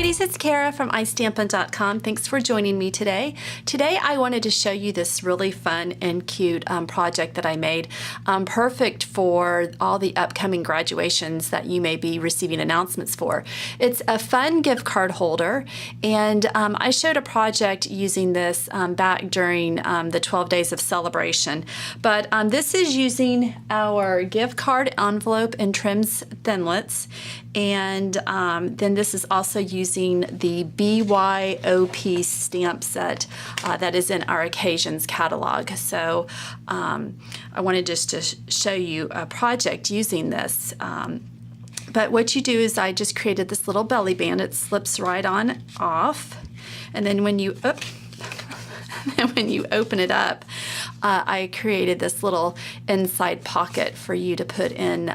ladies, it's Kara from iStampin.com. Thanks for joining me today. Today I wanted to show you this really fun and cute project that I made, perfect for all the upcoming graduations that you may be receiving announcements for. It's a fun gift card holder, and I showed a project using this back during the 12 days of celebration, but this is using our gift card envelope and trims thinlits, and then this is also using the BYOP stamp set that is in our occasions catalog. So I wanted just to show you a project using this. But what you do is I just created this little belly band. It slips right on off, and then when you open it up, I created this little inside pocket for you to put in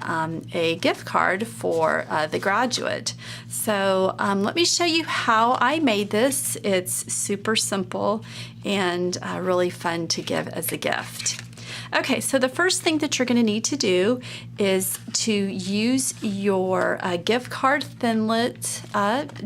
a gift card for the graduate. So let me show you how I made this. It's super simple and really fun to give as a gift. Okay, so the first thing that you're going to need to do is to use your gift card thinlet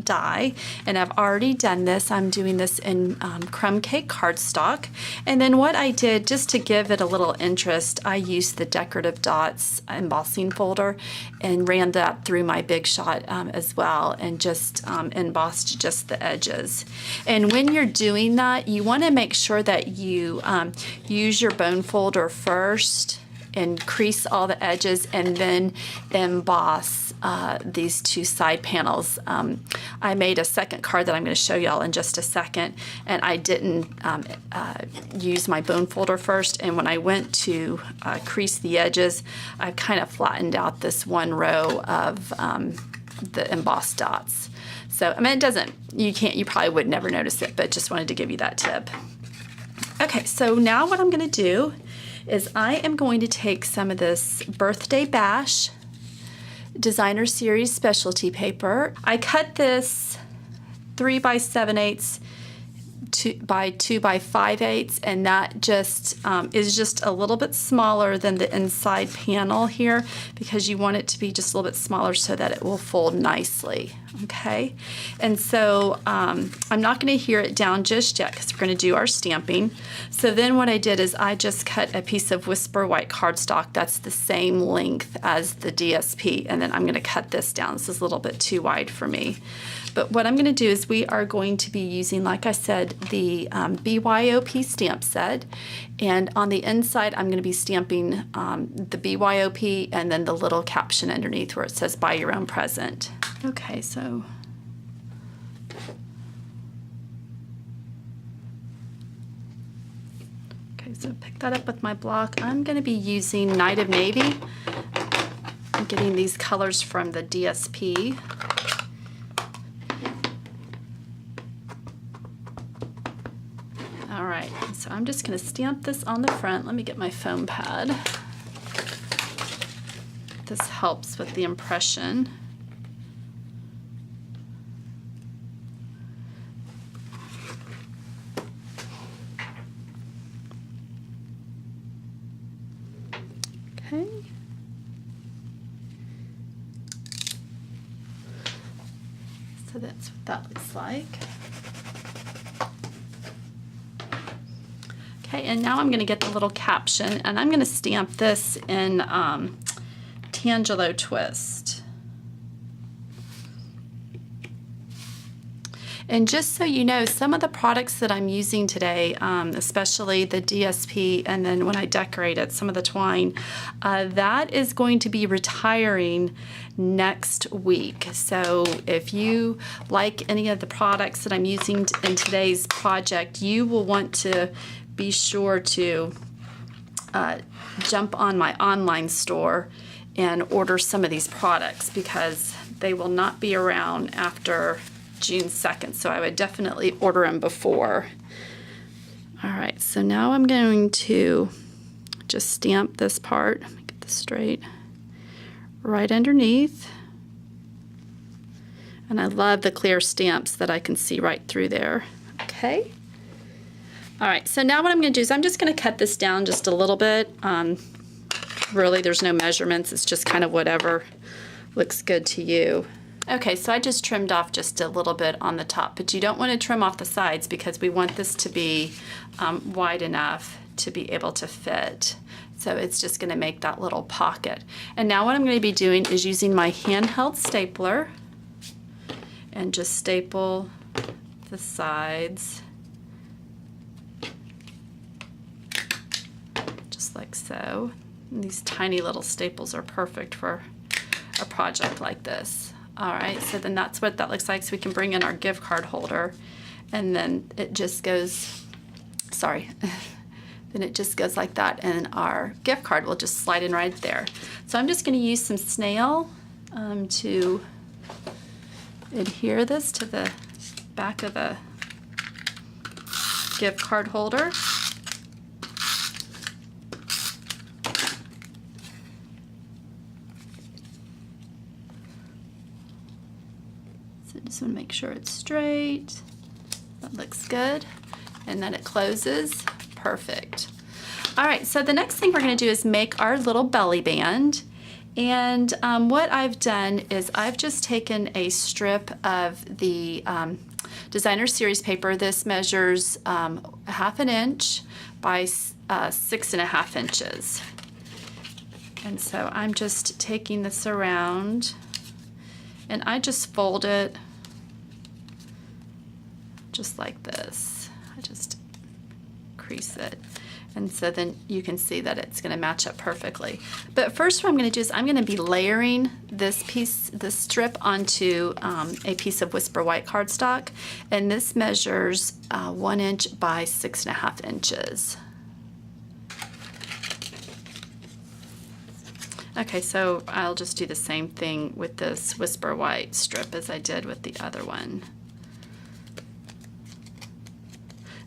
die, and I've already done this. I'm doing this in crumb cake cardstock, and then what I did, just to give it a little interest, I used the Decorative Dots embossing folder and ran that through my Big Shot as well, and just embossed just the edges. And when you're doing that, you want to make sure that you use your bone folder first and crease all the edges, and then emboss these two side panels. I made a second card that I'm going to show y'all in just a second, and I didn't use my bone folder first, and when I went to crease the edges, I kind of flattened out this one row of the embossed dots. So I mean, it doesn't, you probably would never notice it, but just wanted to give you that tip. Okay, so now what I'm going to do is I am going to take some of this Birthday Bash Designer Series specialty paper. I cut this 3 by 7/8 by 2 by 5/8, and that just is just a little bit smaller than the inside panel here, because you want it to be just a little bit smaller so that it will fold nicely. Okay, and so I'm not going to hear it down just yet because we're going to do our stamping. So then what I did is I just cut a piece of Whisper White cardstock that's the same length as the DSP, and then I'm going to cut this down. This is a little bit too wide for me. But what I'm going to do is we are going to be using, like I said, the BYOP stamp set, and on the inside I'm going to be stamping the BYOP and then the little caption underneath where it says buy your own present. Okay, so pick that up with my block. I'm going to be using Night of Navy. I'm getting these colors from the DSP. All right, so I'm just going to stamp this on the front. Let me get my foam pad. This helps with the impression. Okay. So that's what that looks like. Okay, and now I'm going to get the little caption, and I'm going to stamp this in Tangelo Twist. And just so you know, some of the products that I'm using today, especially the DSP, and then when I decorate it, some of the twine, that is going to be retiring next week. So if you like any of the products that I'm using in today's project, you will want to be sure to jump on my online store and order some of these products, because they will not be around after June 2nd, so I would definitely order them before. All right, so now I'm going to just stamp this part, let me get this straight, right underneath. And I love the clear stamps that I can see right through there. Okay. All right, so now what I'm going to do is I'm just going to cut this down just a little bit. Really, there's no measurements. It's just kind of whatever looks good to you. Okay, so I just trimmed off just a little bit on the top, but you don't want to trim off the sides because we want this to be wide enough to be able to fit. So it's just going to make that little pocket. And now what I'm going to be doing is using my handheld stapler and just staple the sides just like so. And these tiny little staples are perfect for a project like this. All right, so then that's what that looks like. So we can bring in our gift card holder, and then it just goes, sorry, then it just goes like that, and our gift card will just slide in right there. So I'm just going to use some snail to adhere this to the back of the gift card holder. So just want to make sure it's straight. That looks good. And then it closes. Perfect. All right, so the next thing we're going to do is make our little belly band. And what I've done is I've just taken a strip of the designer series paper. This measures 1/2 inch by 6.5 inches. And so I'm just taking this around, and I just fold it just like this. I just crease it. And so then you can see that it's going to match up perfectly. But first what I'm going to do is I'm going to be layering this strip onto a piece of Whisper White cardstock. And this measures 1 inch by 6.5 inches. Okay, so I'll just do the same thing with this Whisper White strip as I did with the other one.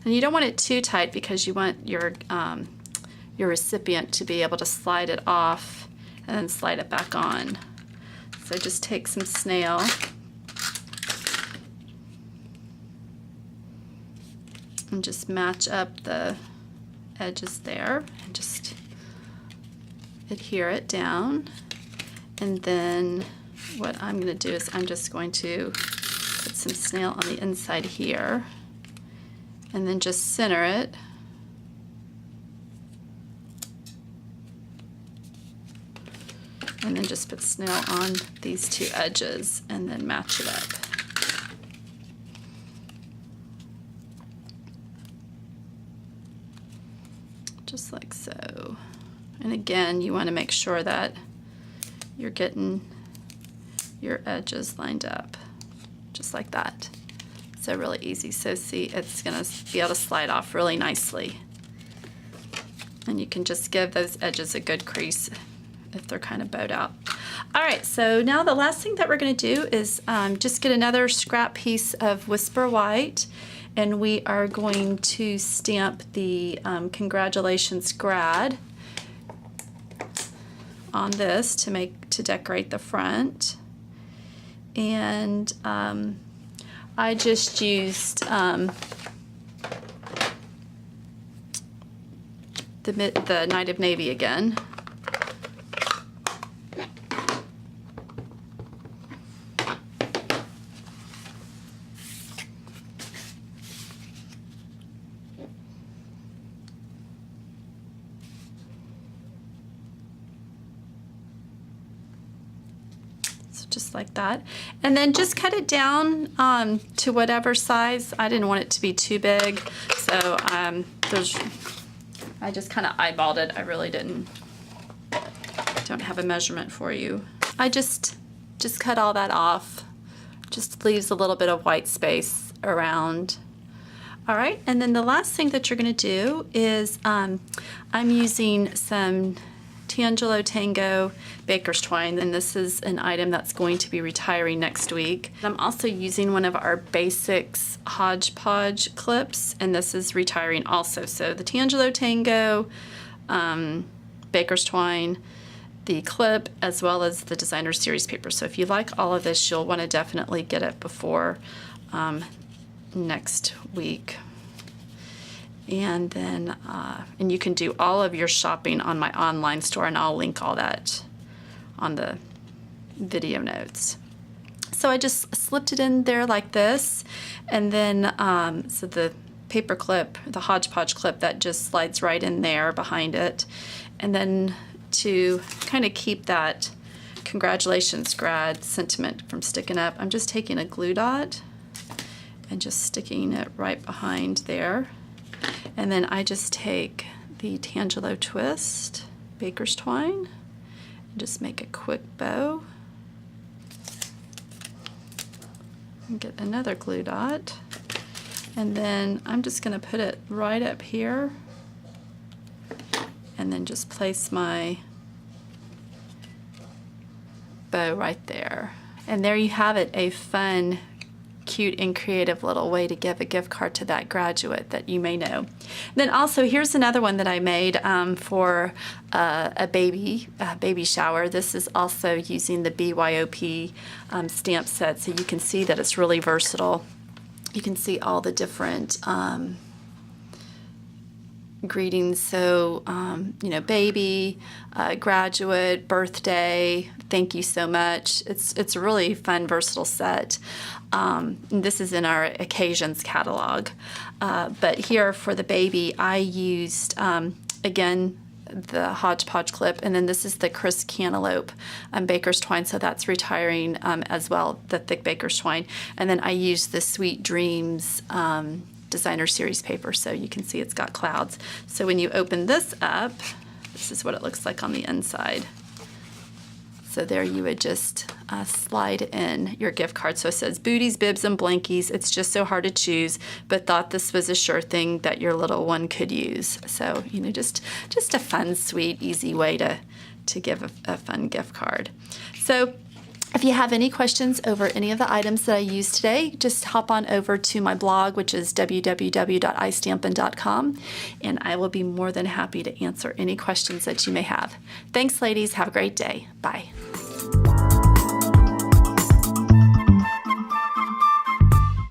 And you don't want it too tight because you want your recipient to be able to slide it off and then slide it back on. So just take some snail and just match up the edges there and just adhere it down. And then what I'm going to do is I'm just going to put some snail on the inside here and then just center it. And then just put snail on these two edges and then match it up. Just like so. And again, you want to make sure that you're getting your edges lined up, just like that. So really easy. So see, it's going to be able to slide off really nicely. And you can just give those edges a good crease if they're kind of bowed out. All right, so now the last thing that we're going to do is just get another scrap piece of Whisper White, and we are going to stamp the Congratulations Grad on this to decorate the front. And I just used the Night of Navy again. Just like that, and then just cut it down to whatever size. I didn't want it to be too big, so I just kind of eyeballed it. I really don't have a measurement for you. I just cut all that off. Just leaves a little bit of white space around. All right, and then the last thing that you're going to do is I'm using some Tangelo Tango Baker's Twine, and this is an item that's going to be retiring next week. I'm also using one of our Basics Hodgepodge clips, and this is retiring also. So the Tangelo Tango, Baker's Twine, the clip, as well as the designer series paper. So if you like all of this, you'll want to definitely get it before next week. And then, and you can do all of your shopping on my online store, and I'll link all that on the video notes. So I just slipped it in there like this, and then so the paper clip, the hodgepodge clip, that just slides right in there behind it. And then to kind of keep that congratulations grad sentiment from sticking up, I'm just taking a glue dot and just sticking it right behind there. And then I just take the Tangelo twist, baker's twine, and just make a quick bow. And get another glue dot, and then I'm just going to put it right up here, and then just place my bow right there. And there you have it, a fun, cute, and creative little way to give a gift card to that graduate that you may know. Then also, here's another one that I made for a baby shower. This is also using the BYOP stamp set, so you can see that it's really versatile. You can see all the different greetings, so you know, baby, graduate, birthday, thank you so much. It's a really fun, versatile set. This is in our occasions catalog, but here for the baby I used again the hodgepodge clip, and then this is the crisp cantaloupe baker's twine, so that's retiring as well, the thick baker's twine. And then I used the Sweet Dreams designer series paper, so you can see it's got clouds. So when you open this up, this is what it looks like on the inside. So there you would just slide in your gift card. So it says booties, bibs, and blankies. It's just so hard to choose, but thought this was a sure thing that your little one could use. So, you know, just a fun, sweet, easy way to give a fun gift card. So if you have any questions over any of the items that I used today, just hop on over to my blog, which is www.istampin.com, and I will be more than happy to answer any questions that you may have. Thanks, ladies. Have a great day. Bye.